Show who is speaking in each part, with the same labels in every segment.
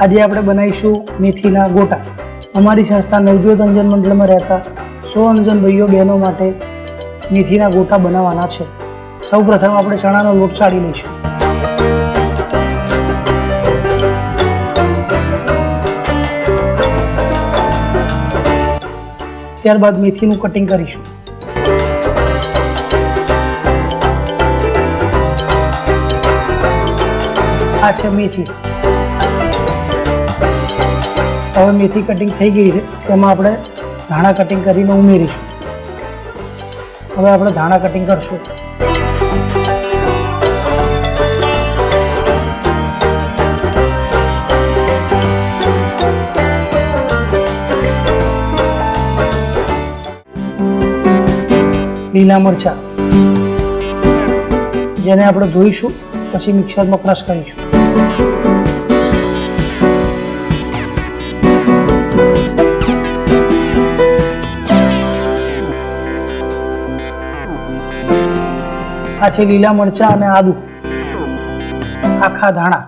Speaker 1: આજે આપણે બનાવીશું મેથીના ગોટા। અમારી સંસ્થા નવજોત અંજન મંડળમાં રહેતા 100 અંજન ભાઈઓ બહેનો માટે મેથીના ગોટા બનાવવાના છે। સૌપ્રથમ આપણે ચણાનો લોટ ચાળી લઈશું। ત્યારબાદ મેથીનું કટિંગ કરીશું। આ છે મેથી। હવે મેથી કટિંગ થઈ ગઈ છે, તેમાં આપણે ધાણા કટિંગ કરીને ઉમેરીશું। હવે આપણે ધાણા કટિંગ કરશું। લીલા મરચાં, જેને આપણે ધોઈશું પછી મિક્સરમાં ક્રશ કરીશું। આ છે લીલા મરચાં અને આદુ, આખા ધાણા,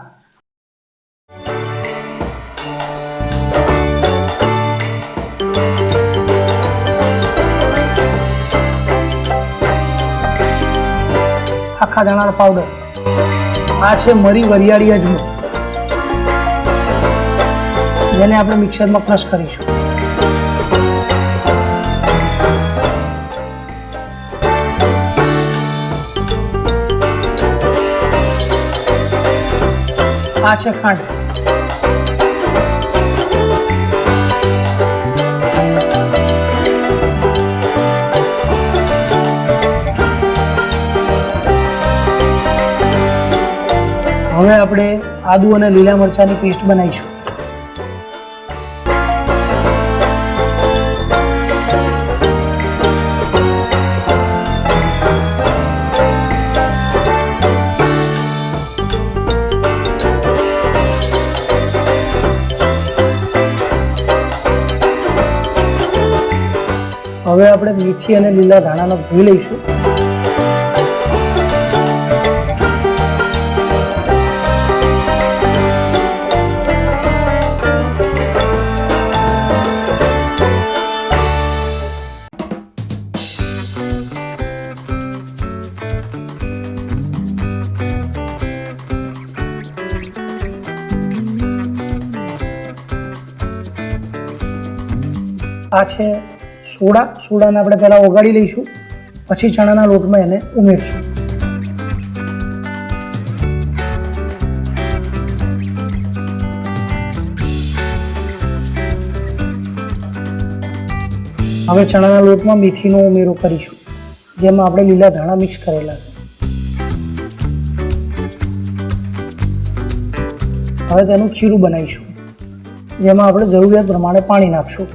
Speaker 1: આખા ધાણાનો પાવડર। આ છે મરી વરિયાળી અજમો, જેને આપણે મિક્સરમાં ક્રશ કરીશું। આ છે ખાંડ, હવે આપણે આદુ અને લીલા મરચાંની પેસ્ટ બનાવીશું। હવે આપણે મેથી અને લીલા ધાણાનો ધોઈ લઈશું। આ છે સોડા, સોડાને આપણે પહેલાં ઓગાળી લઈશું, પછી ચણાના લોટમાં એને ઉમેરશું। હવે ચણાના લોટમાં મેથીનો ઉમેરો કરીશું, જેમાં આપણે લીલા ધાણા મિક્સ કરેલા છે। હવે તેનું ખીરું બનાવીશું, જેમાં આપણે જરૂરિયાત પ્રમાણે પાણી નાખશું।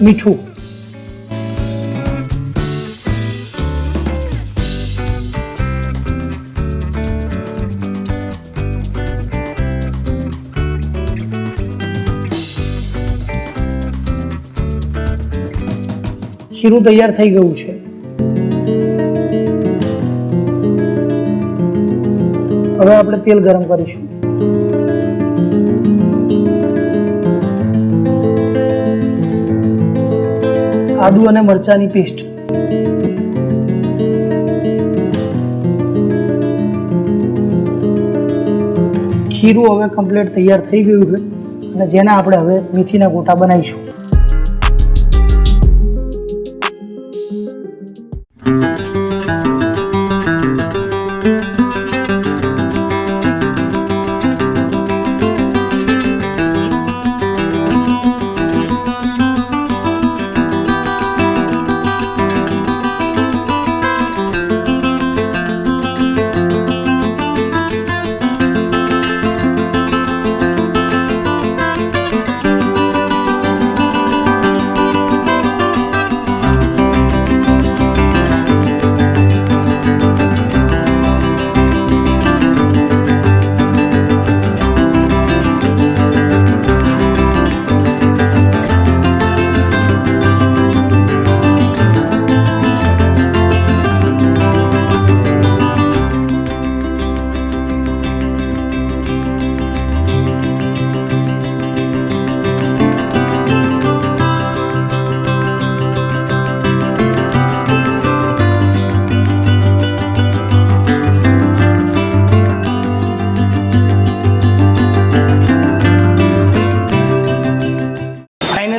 Speaker 1: મીઠું, ખીરું તૈયાર થઈ ગયું છે। હવે આપણે તેલ ગરમ કરીશું। આદુ અને મરચાંની પેસ્ટ, ખીરું હવે કમ્પ્લીટ તૈયાર થઈ ગયું છે, અને જેના આપણે હવે મેથીના ગોટા બનાવીશું।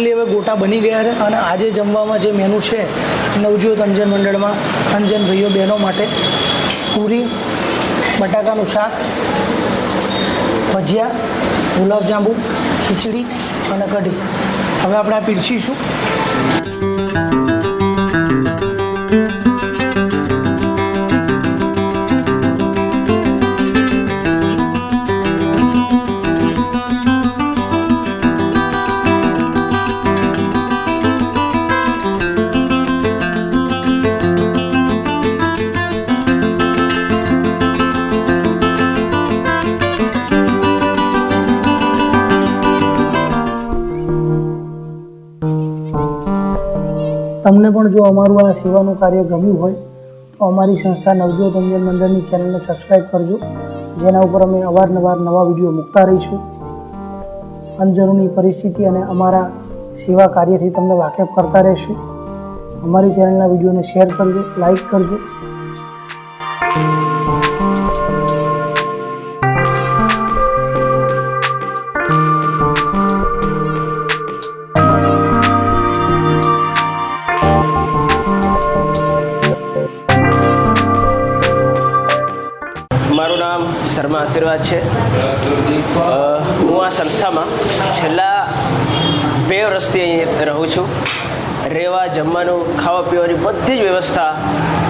Speaker 1: ફાઇનલી હવે ગોટા બની ગયા છે અને આજે જમવામાં જે મેનુ છે નવજોત અંજન મંડળમાં અંજન ભાઈઓ બહેનો માટે પૂરી, બટાકાનું શાક, ભજીયા, ગુલાબજાંબુ, ખીચડી અને કઢી. હવે આપણે આ પીરસીશું. તમને પણ જો અમારું આ સેવાનું કાર્ય ગમ્યું હોય તો અમારી સંસ્થા નવજોત અંજન મંડળની ચેનલને સબસ્ક્રાઈબ કરજો, જેના ઉપર અમે અવારનવાર નવા વિડીયો મૂકતા રહીશું. અંજનોની પરિસ્થિતિ અને અમારા સેવા કાર્યથી તમને વાકેફ કરતા રહીશું. અમારી ચેનલના વિડીયોને શેર કરજો, લાઈક કરજો.
Speaker 2: મારું નામ શર્મા આશીર્વાદ છે. હું આ સંસ્થામાં છેલ્લા 2 વર્ષથી અહીં રહું છું. રહેવા, જમવાનું, ખાવા પીવાની બધી જ વ્યવસ્થા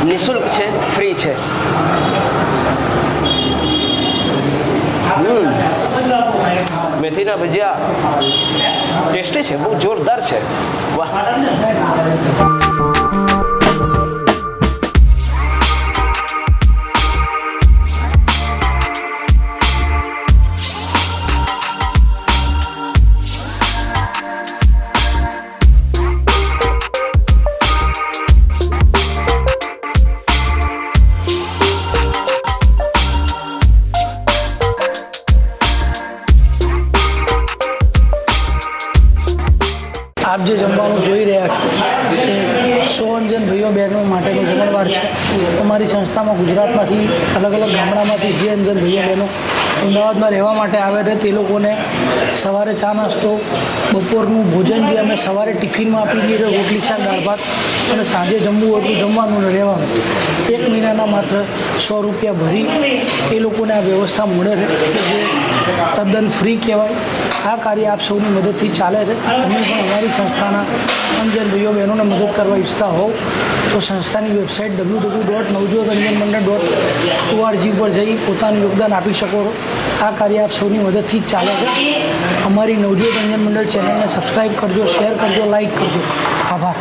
Speaker 2: નિઃશુલ્ક છે, ફ્રી છે. મેથીના ભજીયા ટેસ્ટી છે, બહુ જોરદાર છે. વાહ.
Speaker 1: આપ જે જમવાનું જોઈ રહ્યા છો એ સોઅંજન ભાઈઓ બહેનો માટેનો જમણવાર છે. અમારી સંસ્થામાં ગુજરાતમાંથી અલગ અલગ ગામડામાંથી જે અંજન ભાઈઓ બહેનો અમદાવાદમાં રહેવા માટે આવે છે તે લોકોને સવારે ચા નાસ્તો, બપોરનું ભોજન જે અમે સવારે ટિફિનમાં આપી દઈએ છીએ, રોટલી શાક દાળ ભાત, અને સાંજે જમવું હોય તો જમવાનું ને રહેવાનું. 1 મહિનાના માત્ર 100 રૂપિયા ભરી એ લોકોને આ વ્યવસ્થા મળે છે, જે તદ્દન ફ્રી કહેવાય. આ કાર્ય આપ સૌની મદદથી ચાલે છે. અમે પણ અમારી સંસ્થાના અંજન ભાઈઓ બહેનોને મદદ કરવા ઈચ્છતા હોવ તો સંસ્થાની વેબસાઇટ www.navjotanjanmandal.org પર જઈ પોતાનું યોગદાન આપી શકો છો. આ કાર્ય આપ સૌની મદદથી જ ચાલે છે. અમારી નવજોત અંજન મંડળ ચેનલને સબસ્ક્રાઈબ કરજો, શેર કરજો, લાઈક કરજો. આભાર.